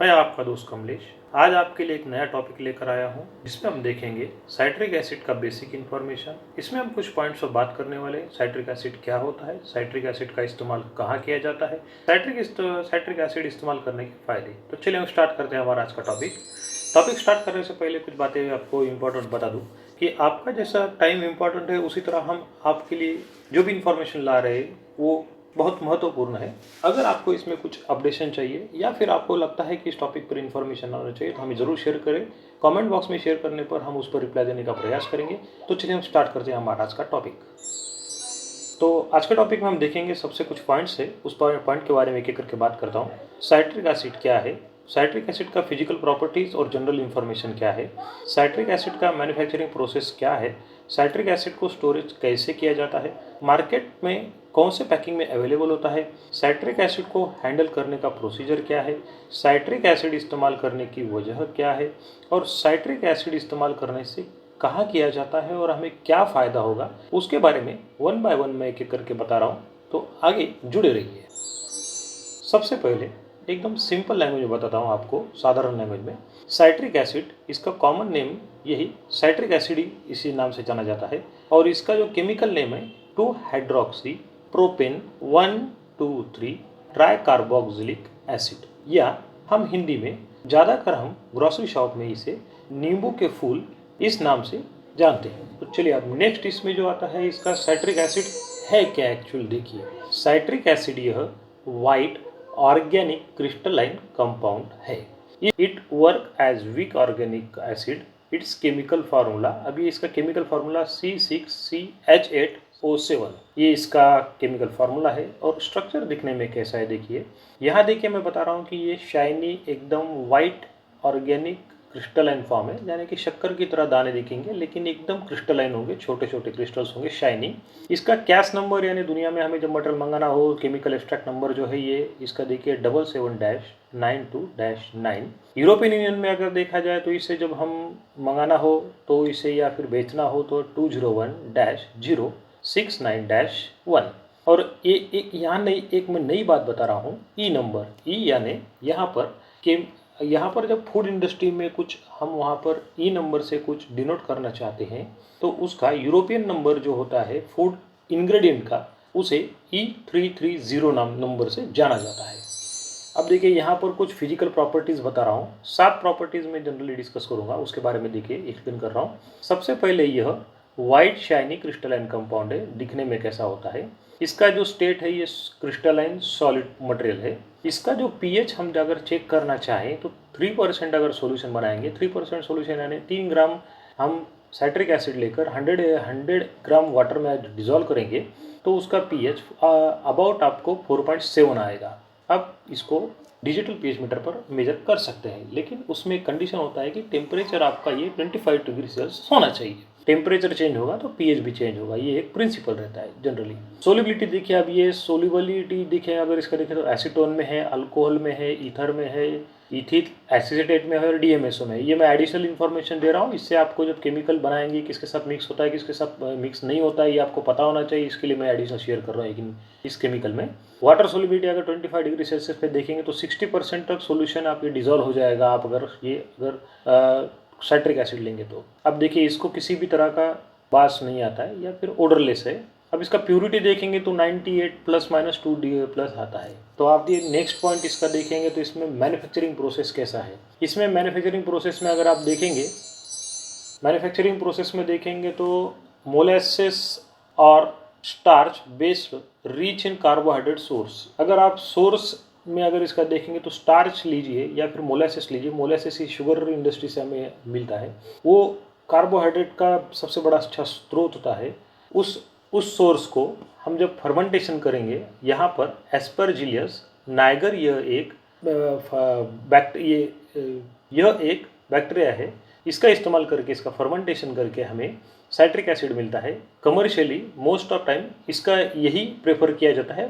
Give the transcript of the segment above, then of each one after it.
मैं आपका दोस्त कमलेश आज आपके लिए एक नया टॉपिक लेकर आया हूं जिसमें हम देखेंगे साइट्रिक एसिड का बेसिक इन्फॉर्मेशन। इसमें हम कुछ पॉइंट्स पर बात करने वाले हैं। साइट्रिक एसिड क्या होता है, साइट्रिक एसिड का इस्तेमाल कहाँ किया जाता है, साइट्रिक एसिड इस्तेमाल करने के फायदे। तो चलिए हम स्टार्ट करते हैं हमारा आज का टॉपिक स्टार्ट करने से पहले कुछ बातें आपको इम्पोर्टेंट बता दूं कि आपका जैसा टाइम इम्पोर्टेंट है उसी तरह हम आपके लिए जो भी इन्फॉर्मेशन ला रहे हैं वो बहुत महत्वपूर्ण है। अगर आपको इसमें कुछ अपडेशन चाहिए या फिर आपको लगता है कि इस टॉपिक पर इन्फॉर्मेशन आना चाहिए तो हमें ज़रूर शेयर करें। कमेंट बॉक्स में शेयर करने पर हम उस पर रिप्लाई देने का प्रयास करेंगे। तो चलिए हम स्टार्ट करते हैं हमारा आज का टॉपिक। तो आज के टॉपिक में हम देखेंगे सबसे कुछ पॉइंट्स है, उस पॉइंट के बारे में एक एक करके बात करता हूँ। साइट्रिक एसिड क्या है, साइट्रिक एसिड का फिजिकल प्रॉपर्टीज़ और जनरल इन्फॉर्मेशन क्या है, साइट्रिक एसिड का मैन्युफैक्चरिंग प्रोसेस क्या है, साइट्रिक एसिड को स्टोरेज कैसे किया जाता है, मार्केट में कौन से पैकिंग में अवेलेबल होता है, साइट्रिक एसिड को हैंडल करने का प्रोसीजर क्या है, साइट्रिक एसिड इस्तेमाल करने की वजह क्या है और साइट्रिक एसिड इस्तेमाल करने से कहाँ किया जाता है और हमें क्या फ़ायदा होगा, उसके बारे में वन बाय वन मैं एक एक करके बता रहा हूँ। तो आगे जुड़े रहिए। सबसे पहले एकदम सिंपल लैंग्वेज में बताता हूँ आपको, साधारण लैंग्वेज में। साइट्रिक एसिड, इसका कॉमन नेम यही साइट्रिक एसिड ही इसी नाम से जाना जाता है और इसका जो केमिकल नेम है 2 hydroxy propane 1,2,3 try carboxylic acid, या हम हिंदी में ज़्यादातर हम ग्रोसरी शॉप में इसे नींबू के फूल इस नाम से जानते हैं। तो चलिए अब नेक्स्ट इसमें जो आता है इसका साइट्रिक एसिड है क्या एक्चुअल देखिए। साइट्रिक एसिड यह वाइट ऑर्गेनिक क्रिस्टलाइन कंपाउंड है। It work as weak organic acid. Its chemical formula, अभी इसका केमिकल फार्मूला C6CH8O7, ये इसका केमिकल फार्मूला है। और स्ट्रक्चर दिखने में कैसा है देखिए, यहाँ देखिए मैं बता रहा हूँ कि ये शाइनी एकदम वाइट ऑर्गेनिक क्रिस्टलाइन फॉर्म है, यानी कि शक्कर की तरह दाने दिखेंगे लेकिन एकदम क्रिस्टलाइन होंगे, छोटे छोटे क्रिस्टल्स होंगे, शाइनिंग। इसका कैश नंबर यानी दुनिया में हमें जब मटेरियल मंगाना हो, केमिकल एक्सट्रैक्ट नंबर जो है ये इसका देखिए 77-92-9। यूरोपियन यूनियन में अगर देखा जाए तो इसे जब हम मंगाना हो तो इसे या फिर बेचना हो तो 201-069-1। और एक यहाँ एक मैं नई बात बता रहा हूँ, ई नंबर, ई यानी यहाँ पर जब फूड इंडस्ट्री में कुछ हम वहाँ पर ई नंबर से कुछ डिनोट करना चाहते हैं तो उसका यूरोपियन नंबर जो होता है फूड इंग्रेडिएंट का, उसे E330 नंबर से जाना जाता है। अब देखिए यहाँ पर कुछ फिजिकल प्रॉपर्टीज़ बता रहा हूँ, 7 प्रॉपर्टीज़ में जनरली डिस्कस करूँगा, उसके बारे में देखिए एक्सप्लेन कर रहा हूँ। सबसे पहले यह वाइट शाइनी क्रिस्टलाइन कंपाउंड है, दिखने में कैसा होता है। इसका जो स्टेट है ये क्रिस्टलाइन सॉलिड मटेरियल है। इसका जो पीएच हम अगर चेक करना चाहें तो 3% अगर सॉल्यूशन बनाएंगे, 3% सॉल्यूशन यानी 3 ग्राम हम साइट्रिक एसिड लेकर 100 ग्राम वाटर में डिज़ोल्व करेंगे तो उसका पीएच अबाउट आपको 4.7 आएगा। अब इसको डिजिटल पीएच मीटर पर मेजर कर सकते हैं, लेकिन उसमें कंडीशन होता है कि टेम्परेचर आपका ये 25 डिग्री सेल्सियस होना चाहिए। टेम्परेचर चेंज होगा तो पीएच भी चेंज होगा, ये एक प्रिंसिपल रहता है जनरली। सोलिबिलिटी देखिए, अब ये सोलिबिलिटी देखिए, अगर इसका देखें तो एसीटोन में है, अल्कोहल में है, ईथर में है, इथिल एसिटेट में है और डीएमएसओ में है। ये मैं एडिशनल इन्फॉर्मेशन दे रहा हूँ, इससे आपको जब केमिकल बनाएंगे किसके साथ मिक्स होता है किसके साथ मिक्स नहीं होता है ये आपको पता होना चाहिए, इसके लिए मैं एडिशनल शेयर कर रहा हूँ। लेकिन इस केमिकल में वाटर सोलिबिलिटी अगर 25 डिग्री सेल्सियस पे देखेंगे तो 60% तक सोल्यूशन आपके डिजोल्व हो जाएगा आप अगर साइट्रिक एसिड लेंगे तो। अब देखिए इसको किसी भी तरह का बास नहीं आता है या फिर ओडरलेस है। अब इसका प्यूरिटी देखेंगे तो 98 ±2 DA+ आता है। तो आप ये नेक्स्ट पॉइंट इसका देखेंगे तो इसमें मैन्युफैक्चरिंग प्रोसेस कैसा है। इसमें मैन्युफैक्चरिंग प्रोसेस में अगर आप देखेंगे, मैन्युफैक्चरिंग प्रोसेस में देखेंगे तो मोलेसेस और starch based rich in carbohydrate source. अगर आप सोर्स में अगर इसका देखेंगे तो स्टार्च लीजिए या फिर मोलेसेस लीजिए, मोलेसेस ही शुगर इंडस्ट्री से हमें मिलता है, वो कार्बोहाइड्रेट का सबसे बड़ा अच्छा स्रोत होता है। उस सोर्स को हम जब फर्मेंटेशन करेंगे, यहाँ पर एस्परजिलियस नाइगर यह एक बैक्टीरिया है, इसका इस्तेमाल करके इसका फर्मेंटेशन करके हमें साइट्रिक एसिड मिलता है। कमर्शियली मोस्ट ऑफ टाइम इसका यही प्रेफर किया जाता है।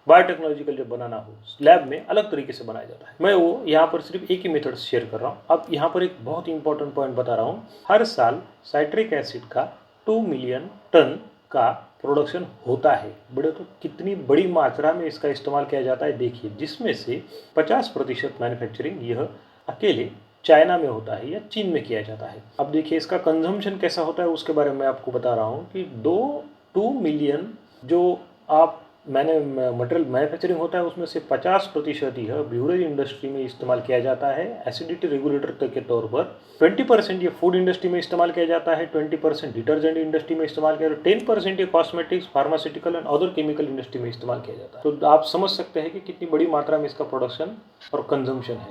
बायोटेक्नोलॉजिकल जब बनाना हो लैब में अलग तरीके से बनाया जाता है। मैं वो यहाँ पर सिर्फ एक ही मेथड शेयर कर रहा हूँ। अब यहाँ पर एक बहुत इंपॉर्टेंट पॉइंट बता रहा हूँ, हर साल साइट्रिक एसिड का 2 मिलियन टन का प्रोडक्शन होता है। बड़े तो कितनी बड़ी मात्रा में इसका इस्तेमाल किया जाता है देखिए, जिसमें से 50% मैन्युफैक्चरिंग यह अकेले चाइना में होता है या चीन में किया जाता है। अब देखिए इसका कंजम्पशन कैसा होता है उसके बारे में आपको बता रहा हूँ कि 2 मिलियन जो आप मटेरियल मैन्युफैक्चरिंग होता है उसमें से 50% यह ब्यूरेज इंडस्ट्री में इस्तेमाल किया जाता है एसिडिटी रेगुलेटर के तौर पर। 20% ये फूड इंडस्ट्री में इस्तेमाल किया जाता है, 20% डिटर्जेंट इंडस्ट्री में इस्तेमाल किया जाता है, 10% ये cosmetics, pharmaceutical and other chemical industry में इस्तेमाल किया जाता है। तो आप समझ सकते हैं कि कितनी बड़ी मात्रा में इसका प्रोडक्शन और कंजम्पशन है।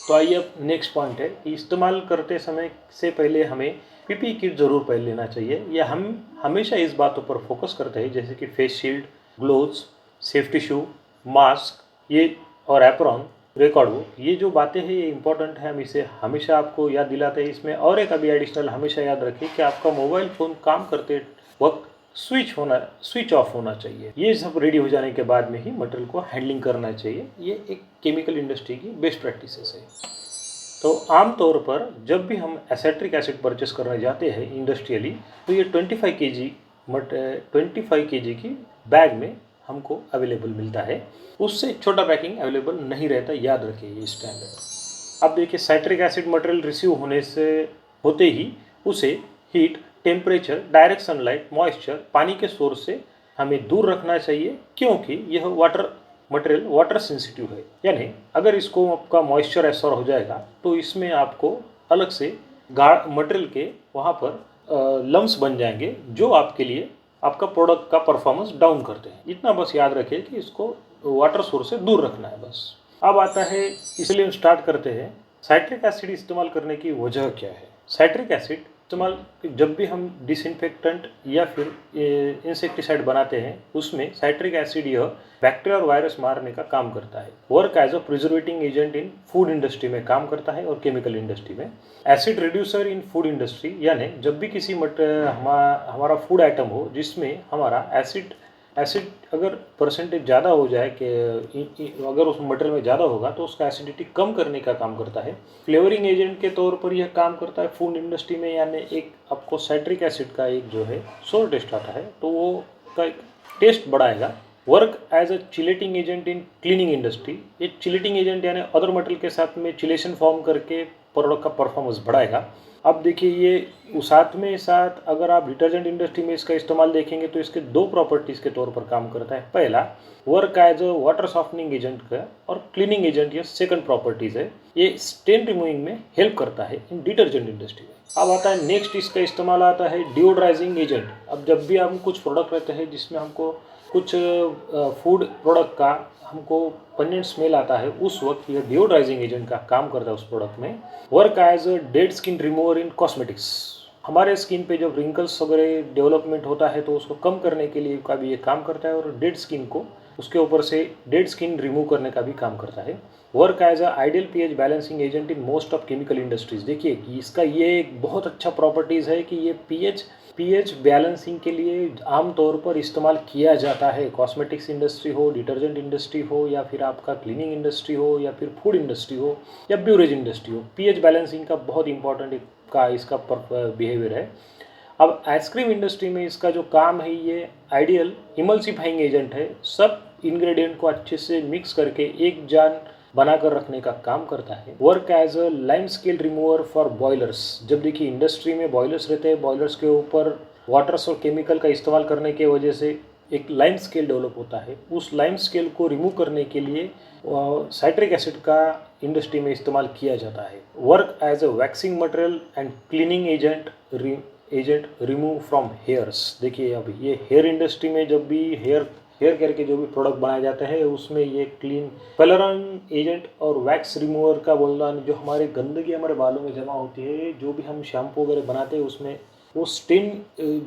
तो आइए अब नेक्स्ट पॉइंट है कि इस्तेमाल करते समय से पहले हमें पीपी किट जरूर पहन लेना चाहिए। या हम हमेशा इस बातों पर फोकस करते हैं जैसे कि फेस शील्ड, ग्लोव्स, सेफ्टी शू, मास्क ये और एप्रॉन, रिकॉर्ड बुक, ये जो बातें हैं ये इंपॉर्टेंट है, हम इसे हमेशा आपको याद दिलाते हैं। इसमें और एक अभी एडिशनल हमेशा याद रखें कि आपका मोबाइल फ़ोन काम करते वक्त स्विच ऑफ होना चाहिए। ये सब रेडी हो जाने के बाद में ही मटेरियल को हैंडलिंग करना चाहिए। ये एक केमिकल इंडस्ट्री की बेस्ट प्रैक्टिसेस है। तो आमतौर पर जब भी हम एसेट्रिक एसिड परचेस करने जाते हैं इंडस्ट्रियली, तो ये 25 केजी की बैग में हमको अवेलेबल मिलता है। उससे छोटा पैकिंग अवेलेबल नहीं रहता, याद रखिए ये स्टैंडर्ड। अब देखिए साइट्रिक एसिड मटेरियल रिसीव होते ही उसे heat, temperature, direct sunlight, moisture, पानी के सोर्स से हमें दूर रखना चाहिए, क्योंकि यह मटेरियल वाटर सेंसिटिव है। यानी अगर इसको आपका मॉइस्चर एब्सॉर्ब हो जाएगा तो इसमें आपको अलग से मटेरियल के वहाँ पर लम्स बन जाएंगे जो आपके लिए आपका प्रोडक्ट का परफॉर्मेंस डाउन करते हैं। इतना बस याद रखिए कि इसको वाटर सोर्स से दूर रखना है बस। अब आता है, इसलिए हम स्टार्ट करते हैं साइट्रिक एसिड इस्तेमाल करने की वजह क्या है। साइट्रिक एसिड इस्तेमाल जब भी हम डिसइंफेक्टेंट या फिर इंसेक्टिसाइड बनाते हैं उसमें साइट्रिक एसिड यह बैक्टीरिया और वायरस मारने का काम करता है। Work as a preserving agent in food industry में काम करता है और केमिकल इंडस्ट्री में। Acid reducer in food industry, यानी जब भी किसी हमारा फूड आइटम हो जिसमें हमारा एसिड अगर परसेंटेज ज़्यादा हो जाए कि अगर उस मटेरियल में ज़्यादा होगा तो उसका एसिडिटी कम करने का काम करता है। फ्लेवरिंग एजेंट के तौर पर यह काम करता है फूड इंडस्ट्री में, यानी एक आपको साइट्रिक एसिड का एक जो है सोर टेस्ट आता है तो वो का एक टेस्ट बढ़ाएगा। Work as a chelating agent in cleaning industry, ये चिलेटिंग एजेंट यानी अदर मटेरियल के साथ में चिलेशन फॉर्म करके प्रोडक्ट का परफॉर्मेंस बढ़ाएगा। अब देखिए ये साथ अगर आप डिटर्जेंट इंडस्ट्री में इसका इस्तेमाल देखेंगे तो इसके 2 प्रॉपर्टीज़ के तौर पर काम करता है। पहला, work as a water softening agent का, और क्लीनिंग एजेंट ये सेकंड प्रॉपर्टीज़ है। ये स्टेन रिमूविंग में हेल्प करता है इन डिटर्जेंट इंडस्ट्री में। अब आता है नेक्स्ट, इसका इस्तेमाल आता है डिओड्राइजिंग एजेंट। अब जब भी हम कुछ प्रोडक्ट रहते हैं जिसमें हमको कुछ फूड प्रोडक्ट का हमको पनीर स्मेल आता है, उस वक्त यह डिओड्राइजिंग एजेंट का काम करता है उस प्रोडक्ट में। Work as a dead skin remover in cosmetics, हमारे स्किन पे जब रिंकल्स वगैरह डेवलपमेंट होता है तो उसको कम करने के लिए का भी ये काम करता है, और डेड स्किन को उसके ऊपर से डेड स्किन रिमूव करने का भी काम करता है। Work as a ideal pH balancing agent in most of chemical industries. देखिए कि इसका ये एक बहुत अच्छा प्रॉपर्टीज़ है कि ये पीएच बैलेंसिंग के लिए आमतौर पर इस्तेमाल किया जाता है। कॉस्मेटिक्स इंडस्ट्री हो, डिटर्जेंट इंडस्ट्री हो, या फिर आपका क्लीनिंग इंडस्ट्री हो, या फिर फूड इंडस्ट्री हो, या ब्यूरेज इंडस्ट्री हो, पीएच बैलेंसिंग का बहुत इंपॉर्टेंट इसका बिहेवियर है। अब आइसक्रीम इंडस्ट्री में इसका जो काम है ये आइडियल इमल्सिफाइंग एजेंट है। सब इंग्रेडिएंट को अच्छे से मिक्स करके एक जान बनाकर रखने का काम करता है। Work as a lime scale remover for boilers, जब देखिए इंडस्ट्री में बॉयलर्स रहते हैं, बॉयलर्स के ऊपर वाटर्स और केमिकल का इस्तेमाल करने की वजह से एक लाइम स्केल डेवलप होता है। उस लाइम स्केल को रिमूव करने के लिए साइट्रिक एसिड का इंडस्ट्री में इस्तेमाल किया जाता है। Work as a waxing material and cleaning agent remove from hairs. देखिए अब ये हेयर इंडस्ट्री में जब भी हेयर केयर के जो भी प्रोडक्ट बनाए जाते हैं उसमें ये क्लीन कलरन एजेंट और वैक्स रिमूवर का बोलना, जो हमारे गंदगी हमारे बालों में जमा होती है, जो भी हम शैम्पू वगैरह बनाते हैं उसमें वो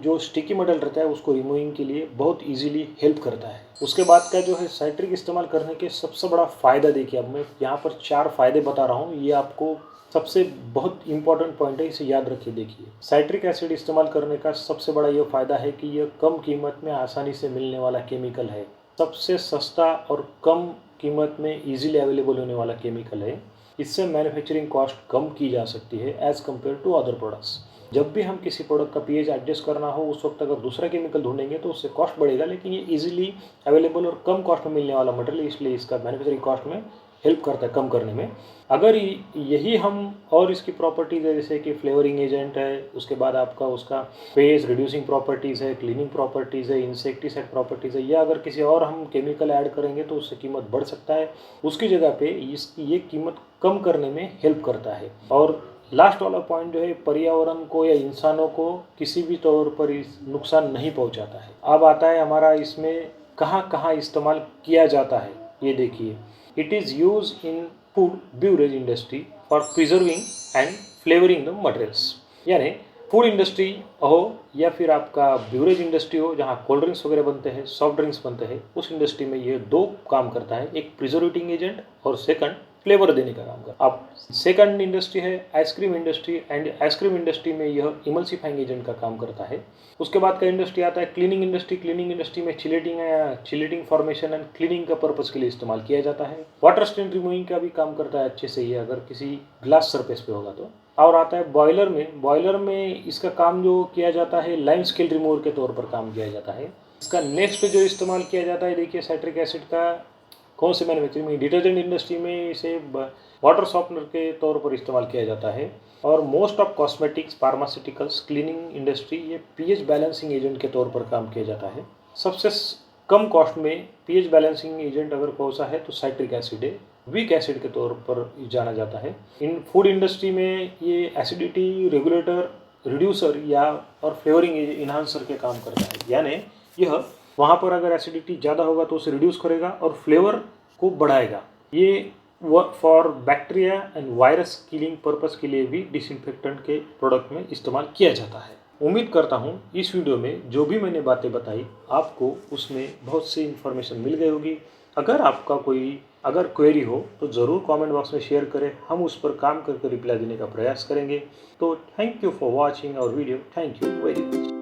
जो स्टिकी मटेरियल रहता है उसको रिमूविंग के लिए बहुत इजीली हेल्प करता है। उसके बाद का जो है साइट्रिक इस्तेमाल करने के सबसे बड़ा फ़ायदा, देखिए अब मैं यहाँ पर 4 फ़ायदे बता रहा हूँ, ये आपको सबसे बहुत इंपॉर्टेंट पॉइंट है, इसे याद रखिए। देखिए साइट्रिक एसिड इस्तेमाल करने का सबसे बड़ा ये फ़ायदा है कि यह कम कीमत में आसानी से मिलने वाला केमिकल है। सबसे सस्ता और कम कीमत में इजीली अवेलेबल होने वाला केमिकल है। इससे मैन्युफैक्चरिंग कॉस्ट कम की जा सकती है as compare to other products. जब भी हम किसी प्रोडक्ट का पीएच एडजस्ट करना हो उस वक्त अगर दूसरा केमिकल ढूंढेंगे तो उससे कॉस्ट बढ़ेगा, लेकिन ये इजीली अवेलेबल और कम कॉस्ट में मिलने वाला मटेरियल, इसलिए इसका मैन्युफैक्चरिंग कॉस्ट में हेल्प करता है कम करने में। अगर यही हम और इसकी प्रॉपर्टीज़ है जैसे कि फ्लेवरिंग एजेंट है, उसके बाद आपका उसका पेस रिड्यूसिंग प्रॉपर्टीज़ है, क्लीनिंग प्रॉपर्टीज़ है, इंसेक्टिसाइड प्रॉपर्टीज़ है, या अगर किसी और हम केमिकल ऐड करेंगे तो उससे कीमत बढ़ सकता है। उसकी जगह पे इसकी ये कीमत कम करने में हेल्प करता है। और लास्ट वाला पॉइंट जो है पर्यावरण को या इंसानों को किसी भी तौर पर नुकसान नहीं पहुंचाता है। अब आता है हमारा इसमें कहाँ कहाँ इस्तेमाल किया जाता है, ये देखिए। It is use in food beverage industry for preserving and flavouring the materials. यानी फूड इंडस्ट्री हो या फिर आपका ब्यूरेज इंडस्ट्री हो जहाँ कोल्ड ड्रिंक्स वगैरह बनते हैं, सॉफ्ट ड्रिंक्स बनते हैं, उस इंडस्ट्री में ये दो काम करता है, एक प्रिजर्वेटिंग एजेंट और सेकंड फ्लेवर देने का काम करता है। अब सेकंड इंडस्ट्री है ice cream industry, and ice cream industry में यह इमल्सिफाइंग एजेंट का काम करता है। उसके बाद का इंडस्ट्री आता है क्लीनिंग इंडस्ट्री। क्लीनिंग इंडस्ट्री में चिलेटिंग फॉर्मेशन एंड क्लीनिंग का पर्पस के लिए इस्तेमाल किया जाता है। वाटर स्टेन रिमूविंग का भी काम करता है अच्छे से ये, अगर किसी ग्लास सरफेस पे होगा तो। और आता है बॉयलर में। बॉयलर में इसका काम जो किया जाता है लाइम स्केल रिमूवर के तौर पर काम किया जाता है। इसका नेक्स्ट जो इस्तेमाल किया जाता है देखिए साइट्रिक एसिड का कौन से मैन्युफैक्चरिंग में, डिटर्जेंट इंडस्ट्री में इसे वाटर सॉफ्टनर के तौर पर इस्तेमाल किया जाता है। और most of cosmetics, pharmaceuticals, cleaning industry ये पीएच बैलेंसिंग एजेंट के तौर पर काम किया जाता है। सबसे कम कॉस्ट में पीएच बैलेंसिंग एजेंट अगर कौन सा है तो साइट्रिक एसिड है, वीक एसिड के तौर पर जाना जाता है। इन फूड इंडस्ट्री में ये एसिडिटी रेगुलेटर, रिड्यूसर या और फ्लेवरिंग इन्हांसर के काम करता है। यानी यह वहाँ पर अगर एसिडिटी ज़्यादा होगा तो उसे रिड्यूस करेगा और फ्लेवर को बढ़ाएगा। ये for bacteria and virus killing purpose के लिए भी डिसइंफेक्टेंट के प्रोडक्ट में इस्तेमाल किया जाता है। उम्मीद करता हूँ इस वीडियो में जो भी मैंने बातें बताई आपको उसमें बहुत सी इन्फॉर्मेशन मिल गई होगी। अगर आपका कोई क्वेरी हो तो ज़रूर कमेंट बॉक्स में शेयर करें, हम उस पर काम करके रिप्लाई देने का प्रयास करेंगे। तो thank you for watching our video. Thank you very much.